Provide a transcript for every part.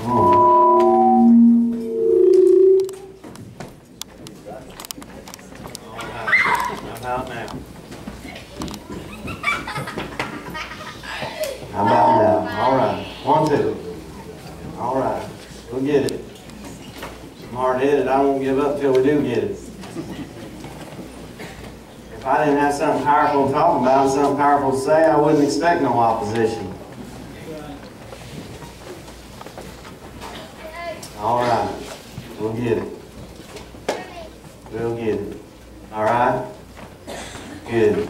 How about now? How about now? All right. 1, 2. All right. We'll get it. I'm hard-headed. I won't give up till we do get it. If I didn't have something powerful to talk about and something powerful to say, I wouldn't expect no opposition. All right. We'll get it. We'll get it. All right? Good.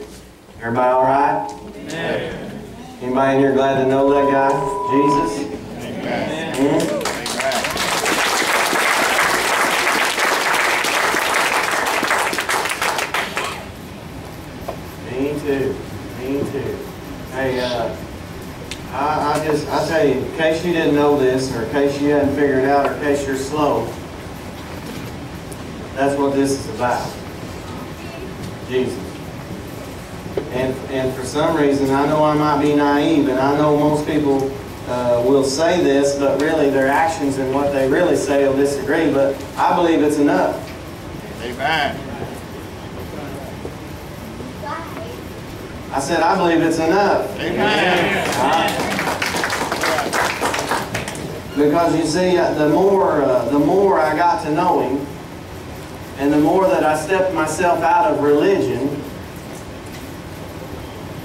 Everybody all right? Amen. Anybody in here glad to know that guy, Jesus? Amen. Amen. Me too. Me too. Hey, I tell you, in case you didn't know this, or in case you hadn't figured it out, or in case you're slow, that's what this is about. Jesus. And for some reason, I know I might be naive, and I know most people will say this, but really their actions and what they really say will disagree, but I believe it's enough. Amen. I said, I believe it's enough. Amen. Because you see, the more I got to know Him, and the more that I stepped myself out of religion,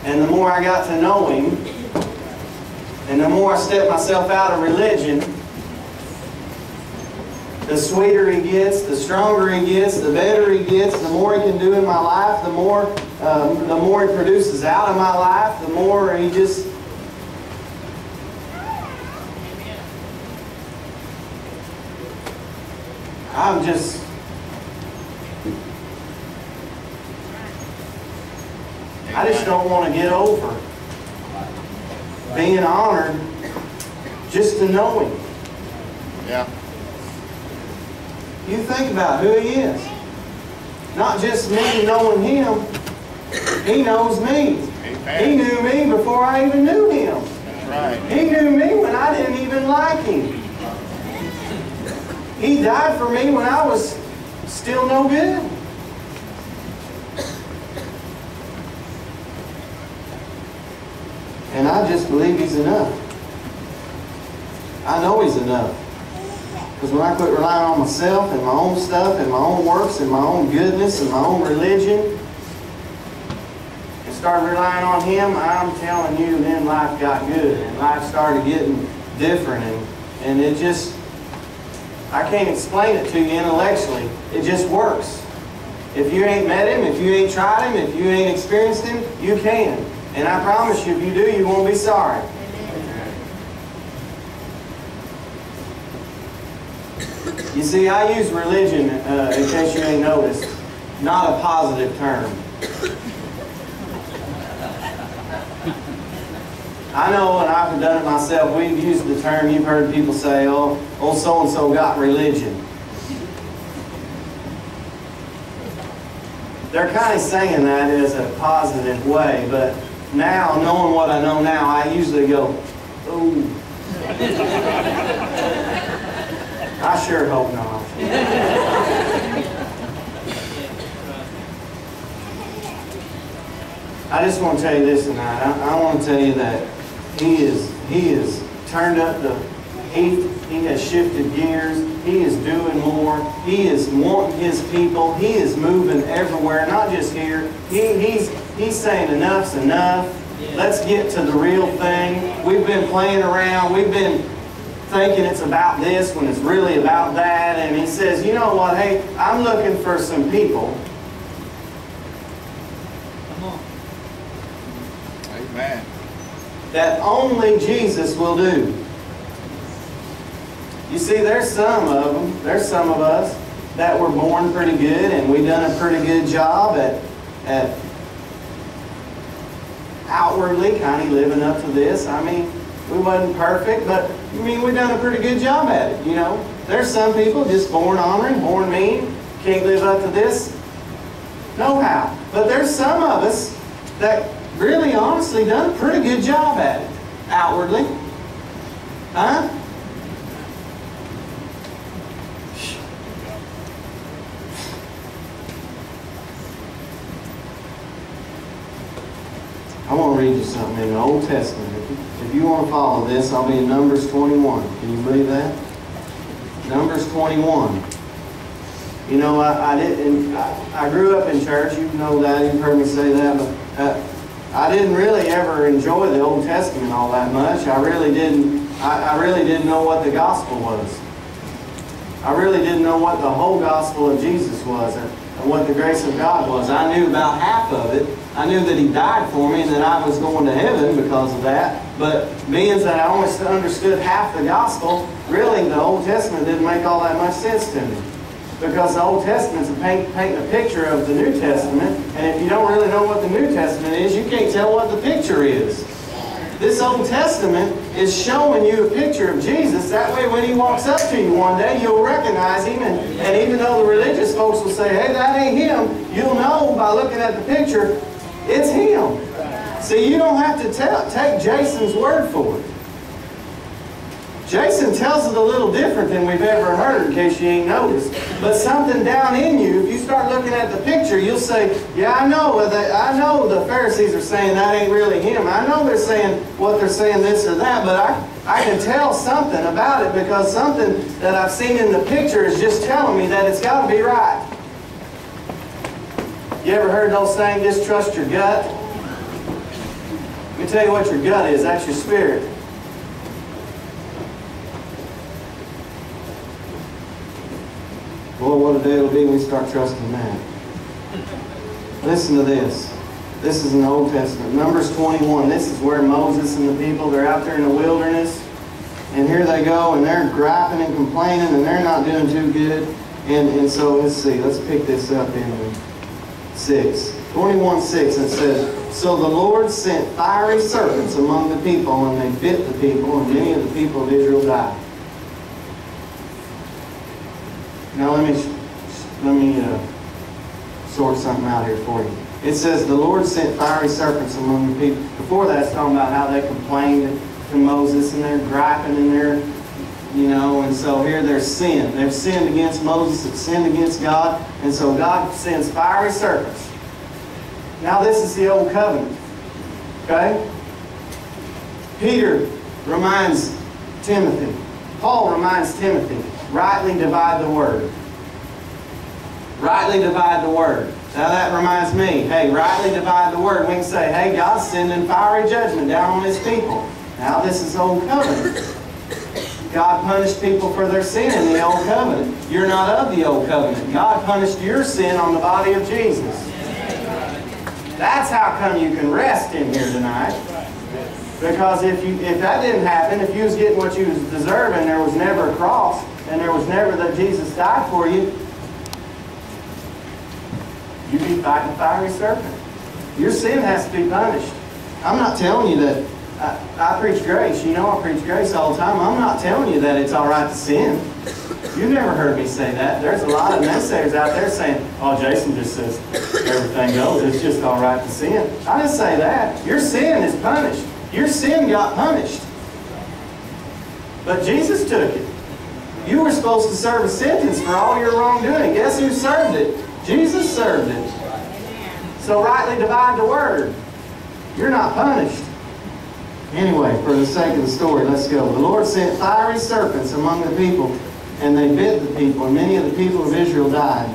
and the more I got to know Him, and the more I stepped myself out of religion, the sweeter He gets, the stronger He gets, the better He gets, the more He can do in my life, the more He produces out of my life, the more He just... I'm just... I just don't want to get over being honored just to know Him. Yeah. You think about who He is. Not just me knowing Him. He knows me. Amen. He knew me before I even knew Him. That's right. He knew me when I didn't even like Him. He died for me when I was still no good. And I just believe He's enough. I know He's enough. Because when I quit relying on myself and my own stuff and my own works and my own goodness and my own religion and started relying on Him, I'm telling you, then life got good and life started getting different, and it just, I can't explain it to you intellectually. It just works. If you ain't met Him, if you ain't tried Him, if you ain't experienced Him, you can. And I promise you, if you do, you won't be sorry. You see, I use religion, in case you ain't noticed, not a positive term. I know, and I've done it myself, we've used the term, you've heard people say, oh so-and-so got religion. They're kind of saying that as a positive way, but now, knowing what I know now, I usually go, ooh. I sure hope not. I just want to tell you this tonight. I want to tell you that He is turned up the heat. He has shifted gears. He is doing more. He is wanting His people. He is moving everywhere, not just here. He's saying enough's enough. Let's get to the real thing. We've been playing around. We've been thinking it's about this when it's really about that. And He says, you know what, hey, I'm looking for some people. Come on. Amen. That only Jesus will do. You see, there's some of them, there's some of us that were born pretty good and we've done a pretty good job at outwardly kind of living up to this. I mean, we wasn't perfect, but I mean, we've done a pretty good job at it, you know. There's some people just born honoring, born mean, can't live up to this. No how. But there's some of us that really honestly done a pretty good job at it, outwardly. Huh? I want to read you something in the Old Testament. If you want to follow this, I'll be in Numbers 21. Can you believe that? Numbers 21. You know, I grew up in church. You know that. You've heard me say that. But I didn't really ever enjoy the Old Testament all that much. I really didn't know what the gospel was. I really didn't know what the whole gospel of Jesus was and what the grace of God was. I knew about half of it. I knew that He died for me and that I was going to heaven because of that. But being that I only understood half the gospel, really the Old Testament didn't make all that much sense to me. Because the Old Testament's painting a picture of the New Testament, and if you don't really know what the New Testament is, you can't tell what the picture is. This Old Testament is showing you a picture of Jesus. That way when He walks up to you one day, you'll recognize Him, and even though the religious folks will say, hey, that ain't Him, you'll know by looking at the picture, it's Him. See, you don't have to take Jason's word for it. Jason tells it a little different than we've ever heard, in case you ain't noticed. But something down in you, if you start looking at the picture, you'll say, yeah, I know the Pharisees are saying that ain't really Him. I know they're saying what they're saying this or that, but I can tell something about it because something that I've seen in the picture is just telling me that it's got to be right. You ever heard those saying, just trust your gut? Let me tell you what your gut is. That's your spirit. Boy, what a day it'll be when we start trusting that. Listen to this. This is in the Old Testament. Numbers 21. This is where Moses and the people, they're out there in the wilderness. And here they go, and they're griping and complaining, and they're not doing too good. And so, let's see. Let's pick this up in 6. 21:6. It says, so the Lord sent fiery serpents among the people, and they bit the people, and many of the people of Israel died. Now let me sort something out here for you. It says the Lord sent fiery serpents among the people. Before that, it's talking about how they complained to Moses and they're griping and they're, you know, and so here there's sin. They've sinned against Moses, they've sinned against God, and so God sends fiery serpents. Now this is the Old Covenant. Okay? Peter reminds Timothy. Paul reminds Timothy. Rightly divide the word. Rightly divide the word. Now that reminds me, hey, rightly divide the word. We can say, hey, God's sending fiery judgment down on His people. Now this is Old Covenant. God punished people for their sin in the Old Covenant. You're not of the Old Covenant. God punished your sin on the body of Jesus. That's how come you can rest in here tonight. Because if that didn't happen, if you was getting what you was deserving, there was never a cross, and there was never that Jesus died for you, you'd be fighting a fiery serpent. Your sin has to be punished. I'm not telling you that I preach grace. You know I preach grace all the time. I'm not telling you that it's all right to sin. You've never heard me say that. There's a lot of naysayers out there saying, oh, Jason just says everything goes. It's just all right to sin. I didn't say that. Your sin is punished. Your sin got punished. But Jesus took it. You were supposed to serve a sentence for all your wrongdoing. Guess who served it? Jesus served it. So rightly divide the word. You're not punished. Anyway, for the sake of the story, let's go. The Lord sent fiery serpents among the people, and they bit the people, and many of the people of Israel died.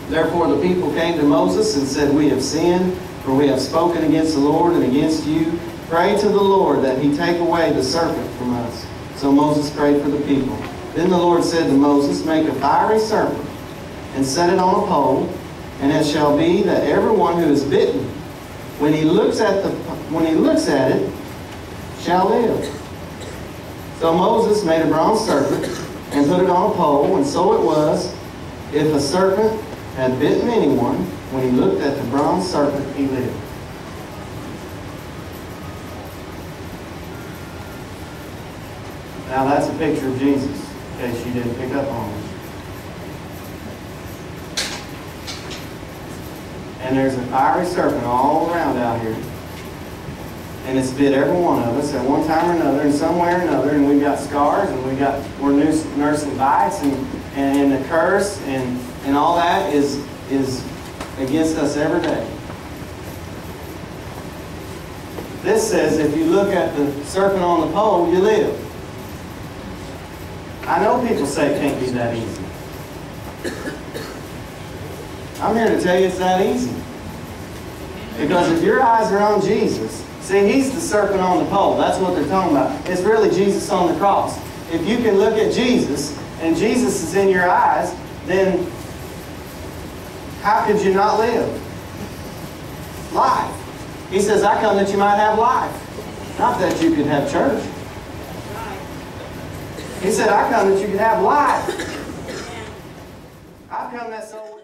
Therefore the people came to Moses and said, we have sinned, for we have spoken against the Lord and against you. Pray to the Lord that He take away the serpent from us. So Moses prayed for the people. Then the Lord said to Moses, make a fiery serpent and set it on a pole, and it shall be that everyone who is bitten, when he looks at it, shall live. So Moses made a bronze serpent and put it on a pole, and so it was, if a serpent had bitten anyone, when he looked at the bronze serpent, he lived. Now that's a picture of Jesus, in case you didn't pick up on it. And there's a fiery serpent all around out here. And it's bit every one of us at one time or another, and some way or another, and we've got scars, and we're nursing bites, and the curse, and all that is against us every day. This says if you look at the serpent on the pole, you live. I know people say it can't be that easy. I'm here to tell you it's that easy. Because if your eyes are on Jesus, see, He's the serpent on the pole. That's what they're talking about. It's really Jesus on the cross. If you can look at Jesus, and Jesus is in your eyes, then how could you not live? Life. He says, I come that you might have life. Not that you could have church. He said, I come that you could have life. I come that so